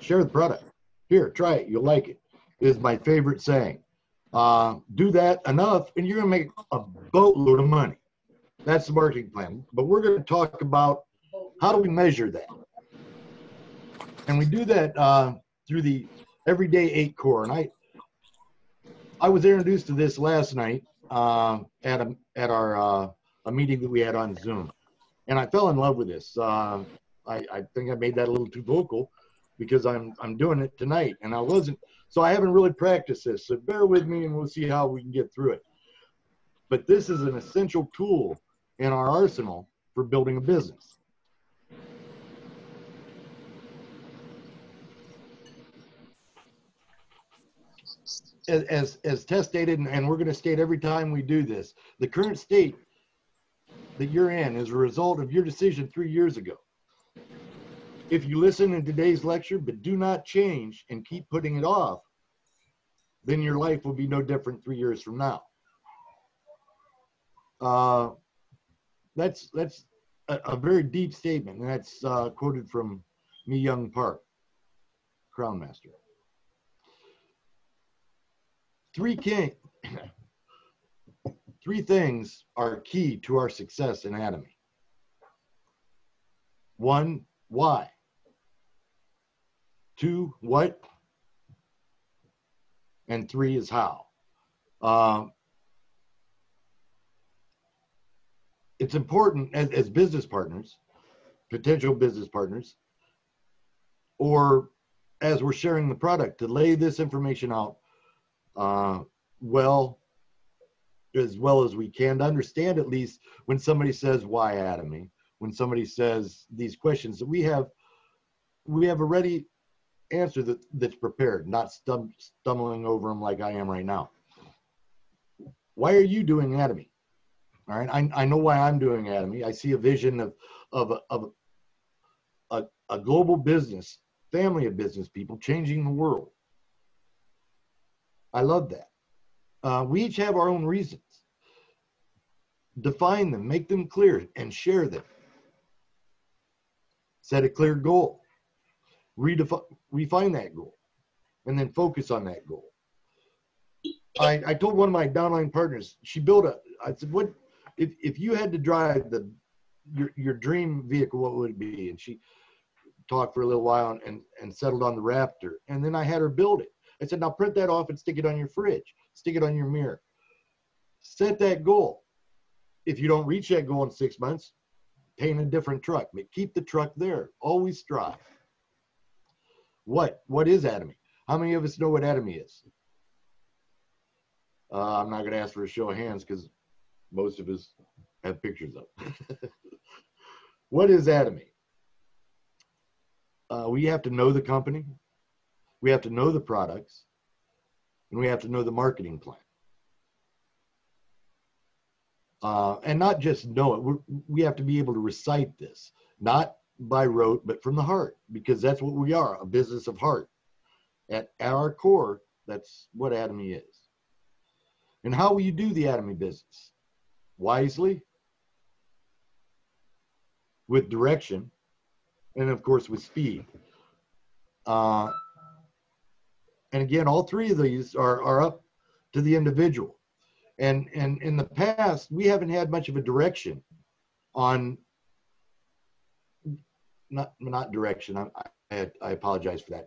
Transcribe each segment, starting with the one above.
Share the product. Here, try it. You'll like it. Is my favorite saying. Do that enough, and you're going to make a boatload of money. That's the marketing plan. But we're going to talk about how do we measure that. And we do that through the Everyday 8 Core. And I was introduced to this last night at a meeting that we had on Zoom, and I fell in love with this. I think I made that a little too vocal because I'm doing it tonight, and I wasn't. So I haven't really practiced this. So bear with me, and we'll see how we can get through it. But this is an essential tool in our arsenal for building a business. As Tess stated, and we're going to state every time we do this, the current state that you're in is a result of your decision 3 years ago. If you listen in today's lecture but do not change and keep putting it off, then your life will be no different 3 years from now. That's a very deep statement, and that's quoted from Mi Young Park, Crown Master. Three things are key to our success in Atomy. 1, why? 2, what? And 3 is how. It's important as business partners, potential business partners, or as we're sharing the product, to lay this information out as well as we can, to understand at least when somebody says why Atomy, when somebody says these questions, that we have a ready answer that's prepared, not stumbling over them like I am right now. Why are you doing Atomy? All right, I know why I'm doing Atomy. I see a vision of a global business, family of business people changing the world. I love that. We each have our own reasons. Define them, make them clear, and share them. Set a clear goal. Refine that goal, and then focus on that goal. I told one of my downline partners, I said, what if you had to drive your dream vehicle, what would it be? And she talked for a little while and settled on the Raptor. And then I had her build it. I said, now print that off and stick it on your fridge, stick it on your mirror. Set that goal. If you don't reach that goal in 6 months, paint a different truck, but keep the truck there. Always strive. What is Atomy? How many of us know what Atomy is? I'm not going to ask for a show of hands because most of us have pictures up. What is Atomy? We have to know the company, we have to know the products, and we have to know the marketing plan. And not just know it, we have to be able to recite this, not by rote, but from the heart, because that's what we are, a business of heart. At our core, that's what Atomy is. And how will you do the Atomy business? Wisely, with direction, and of course with speed. And again, all three of these are up to the individual. And in the past, we haven't had much of a direction on, not direction, I apologize for that,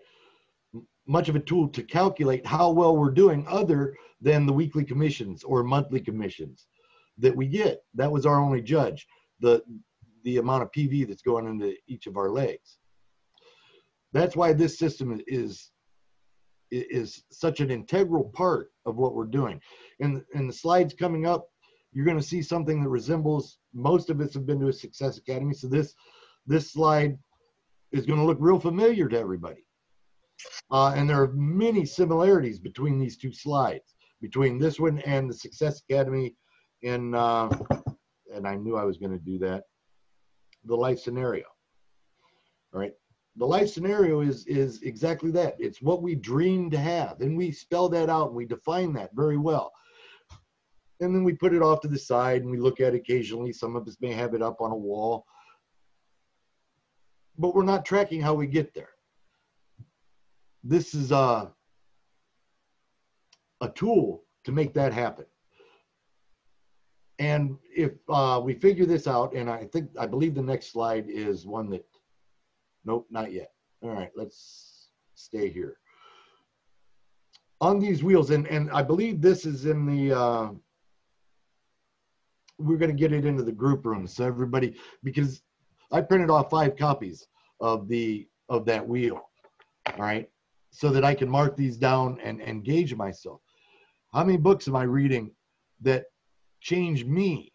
much of a tool to calculate how well we're doing other than the weekly commissions or monthly commissions that we get. That was our only judge, the amount of PV that's going into each of our legs. That's why this system is such an integral part of what we're doing. In the slides coming up, you're going to see something that resembles, most of us have been to a Success Academy, so this slide is going to look real familiar to everybody. And there are many similarities between these two slides, between this one and the Success Academy, and I knew I was going to do that, the life scenario. All right. The life scenario is exactly that. It's what we dream to have. And we spell that out and we define that very well. And then we put it off to the side and we look at it occasionally. Some of us may have it up on a wall. But we're not tracking how we get there. this is a tool to make that happen. And if we figure this out, and I believe the next slide is one that, nope, not yet. All right, let's stay here. On these wheels, and I believe this is in the, we're going to get it into the group room. So everybody, because I printed off 5 copies of that wheel, all right, so that I can mark these down and gauge myself. How many books am I reading that change me?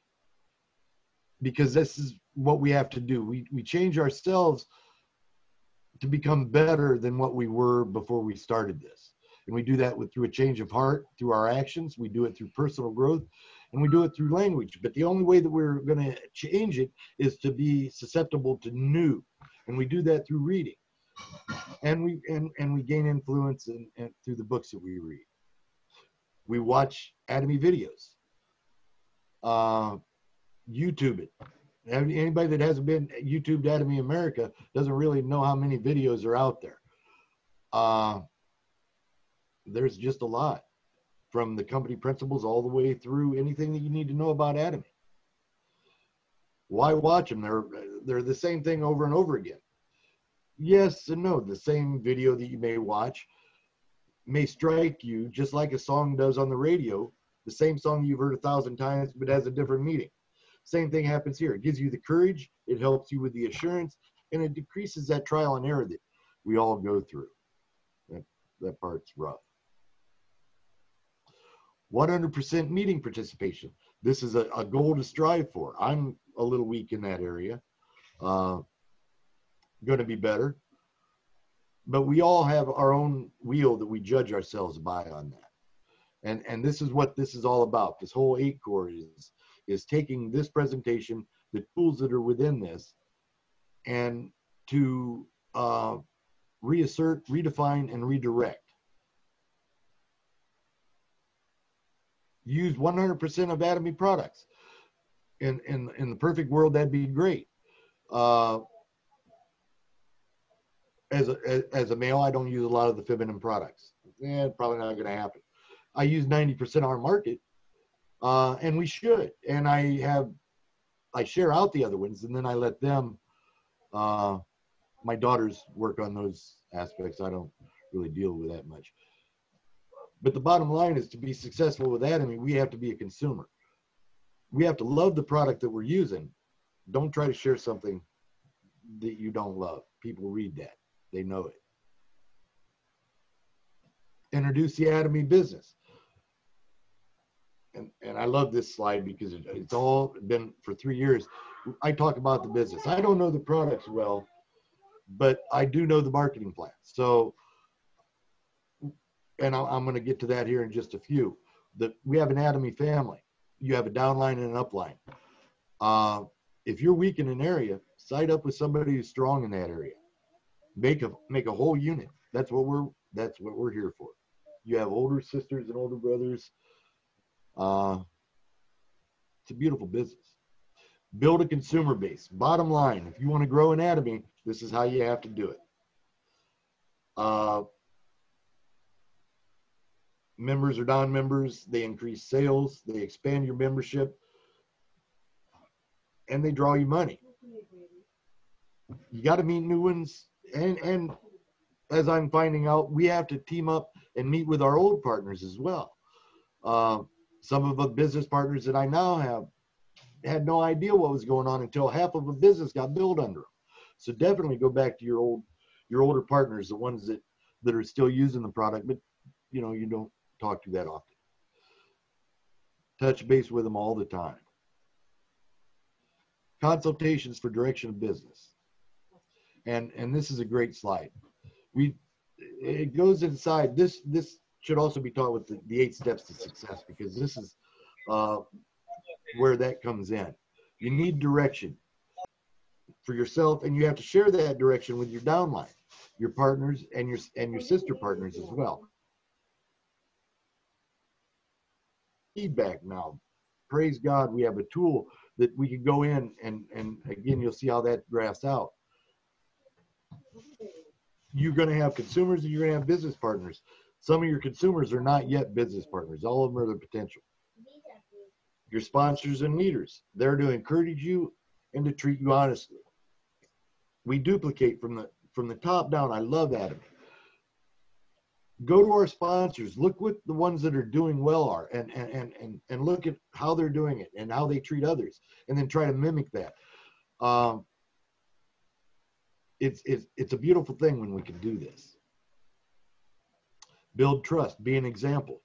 Because this is what we have to do. We change ourselves to become better than what we were before we started this. And we do that through a change of heart, through our actions. We do it through personal growth, and we do it through language. But the only way that we're going to change it is to be susceptible to new. And we do that through reading. And we gain influence through the books that we read. We watch Atomy videos. YouTube it. Anybody that hasn't been YouTubed Atomy America doesn't really know how many videos are out there. There's just a lot, from the company principles all the way through anything that you need to know about Atomy. Why watch them? They're the same thing over and over again. Yes and no. The same video that you may watch may strike you just like a song does on the radio. The same song you've heard 1,000 times, but has a different meaning. Same thing happens here. It gives you the courage, it helps you with the assurance, and it decreases that trial and error that we all go through. That part's rough. 100% meeting participation. This is a goal to strive for. I'm a little weak in that area. Going to be better. But we all have our own wheel that we judge ourselves by on that. And this is what this is all about. This whole 8-core is taking this presentation, the tools that are within this, and to reassert, redefine, and redirect. Use 100% of Atomy products. In the perfect world, that'd be great. As a male, I don't use a lot of the feminine products. Probably not going to happen. I use 90% of our market, and we should. And I share out the other ones, and then I let them, my daughters work on those aspects. I don't really deal with that much. But the bottom line is, to be successful with Atomy, we have to be a consumer. We have to love the product that we're using. Don't try to share something that you don't love. People read that. They know it. Introduce the Atomy business. And I love this slide because it's all been for 3 years. I talk about the business. I don't know the products well, but I do know the marketing plan. So, and I'm going to get to that here in just a few. We have an Atomy family. You have a downline and an upline. If you're weak in an area, side up with somebody who's strong in that area. Make a whole unit. That's what we're here for. You have older sisters and older brothers. It's a beautiful business. Build a consumer base. Bottom line, if you want to grow an Atomy, this is how you have to do it. Members or non-members, they increase sales, they expand your membership, and they draw you money. You got to meet new ones, and as I'm finding out, we have to team up and meet with our old partners as well. Some of the business partners that I now have had no idea what was going on until half of a business got built under them. So definitely go back to your older partners, the ones that are still using the product, but you don't talk to that often. Touch base with them all the time. Consultations for direction of business. And this is a great slide. It goes inside. This should also be taught with the 8 steps to success, because this is where that comes in. You need direction for yourself, and you have to share that direction with your downline, your partners, and your sister partners as well. Feedback now. Praise God, we have a tool that we can go in and again, you'll see how that graphs out. you're going to have consumers and you're going to have business partners. Some of your consumers are not yet business partners. All of them are the potential. Your sponsors and leaders, they're to encourage you and to treat you honestly. We duplicate from the top down. I love Atomy. Go to our sponsors, look what the ones that are doing well are, and look at how they're doing it and how they treat others, and then try to mimic that. It's a beautiful thing when we can do this. Build trust, be an example.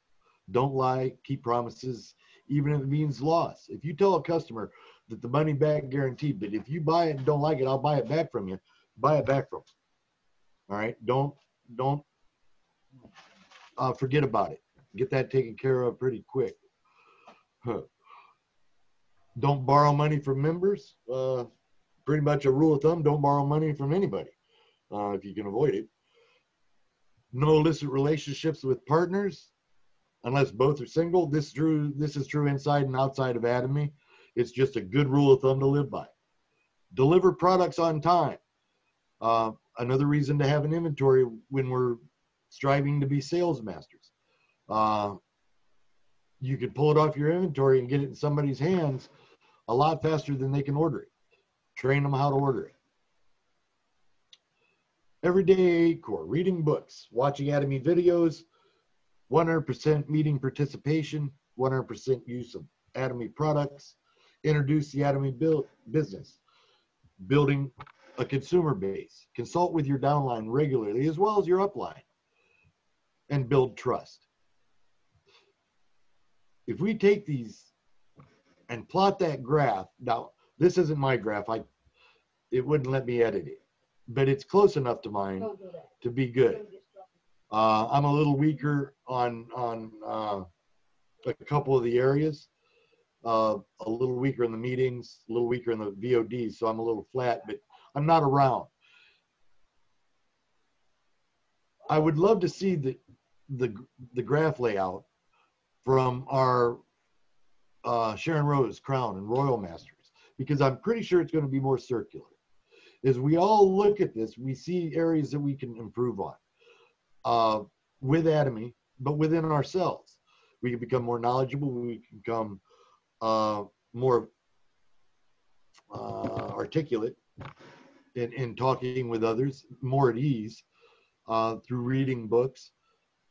Don't lie, keep promises, even if it means loss. If you tell a customer that the money back guaranteed, but if you buy it and don't like it, I'll buy it back from you, buy it back from them. All right, don't forget about it. Get that taken care of pretty quick. Don't borrow money from members. Pretty much a rule of thumb, don't borrow money from anybody if you can avoid it. No illicit relationships with partners unless both are single. This is true inside and outside of Atomy. It's just a good rule of thumb to live by. Deliver products on time. Another reason to have an inventory when we're striving to be sales masters. You could pull it off your inventory and get it in somebody's hands a lot faster than they can order it. Train them how to order it. Everyday core, reading books, watching Atomy videos, 100% meeting participation, 100% use of Atomy products, introduce the Atomy business, building a consumer base, consult with your downline regularly as well as your upline, and build trust. If we take these and plot that graph, now this isn't my graph, it wouldn't let me edit it, but it's close enough to mine to be good. I'm a little weaker on a couple of the areas, a little weaker in the meetings, a little weaker in the VODs, so I'm a little flat, but I'm not around. I would love to see the graph layout from our Sharon Rose, Crown, and Royal Masters, because I'm pretty sure it's going to be more circular. As we all look at this, we see areas that we can improve on with Atomy, but within ourselves. We can become more knowledgeable, we can become more articulate in talking with others, more at ease through reading books,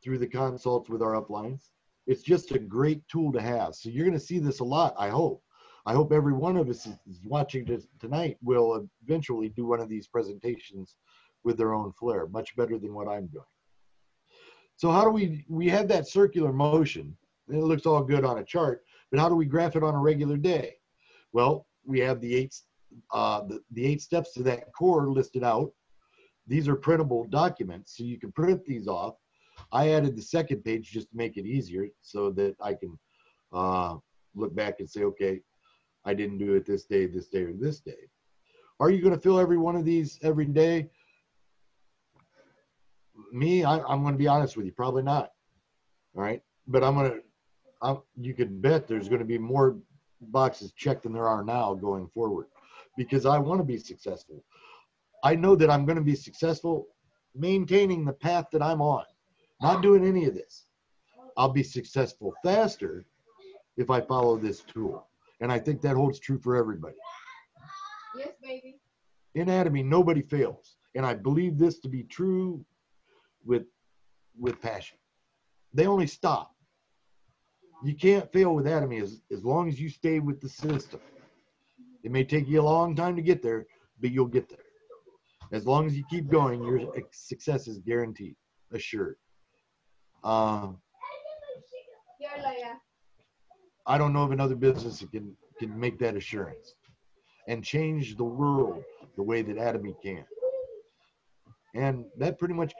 through the consults with our uplines. It's just a great tool to have. So you're going to see this a lot, I hope. I hope every one of us is watching this tonight will eventually do one of these presentations with their own flair, much better than what I'm doing. So how do we have that circular motion, and it looks all good on a chart, but how do we graph it on a regular day? Well, we have the eight steps to that core listed out. These are printable documents, so you can print these off. I added the second page just to make it easier so that I can look back and say, okay, I didn't do it this day, or this day. Are you going to fill every one of these every day? Me, I'm going to be honest with you, probably not. All right, but you could bet there's going to be more boxes checked than there are now going forward, because I want to be successful. I know that I'm going to be successful maintaining the path that I'm on, not doing any of this. I'll be successful faster if I follow this tool. And I think that holds true for everybody. Yes, baby. In Atomy, nobody fails. And I believe this to be true with passion. They only stop. You can't fail with Atomy as long as you stay with the system. It may take you a long time to get there, but you'll get there. As long as you keep going, your success is guaranteed, assured. I don't know of another business that can make that assurance and change the world the way that Atomy can. And that pretty much